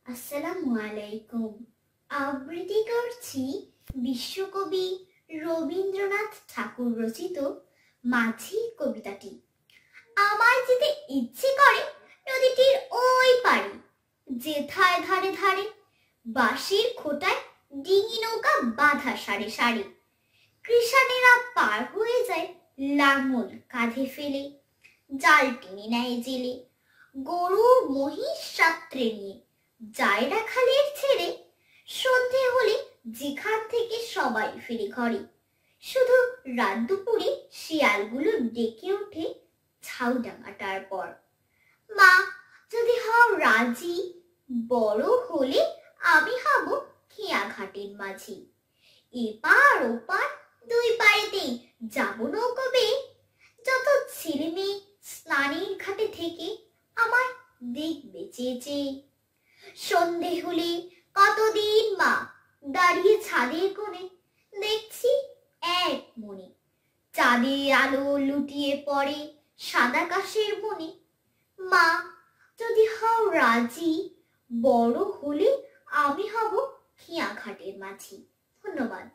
আসসালামু আলাইকুম। আবৃত্তি করছি বিশ্বকবি রবীন্দ্রনাথ ঠাকুর রচিত মাঝি কবিতাটি। আমার যেতে ইচ্ছে করে নদীটির ওই পারে, যেথায় ধারে ধারে বাঁশের খোঁটায় ডিঙি নৌকা বাঁধা সারে সারে। কৃষানেরা পার হয়ে যায় লাঙল কাঁধে ফেলে, জাল টেনে নেয় জেলে, গরু মহিষ সাত্রে নিয়ে যায় রাখালের ছেড়ে। সন্ধে হলে যেখান থেকে সবাই ফিরে ঘরে, শুধু রাত দুপুরে শিয়ালগুলো ডেকে ওঠে ঝাউডাঙাটার পর। মা, যদি হও রাজি, বড় হলে আমি হব খেয়া ঘাটের মাঝি। এপার ওপার দুই পাড়েতেই যাব নৌকো বেয়ে, যত ছেলে মেয়ে স্নানের ঘাটে থেকে আমার দেখবে চেয়ে চেয়ে। সন্ধে হলে কতদিন মা দাঁড়িয়ে ছাদের কোণে, দেখছি এক মনে চাঁদের আলো লুটিয়ে পড়ে সাদা কাশের বনে। মা, যদি হও রাজি, বড় হলে আমি হব খেয়া ঘাটের মাঝি। ধন্যবাদ।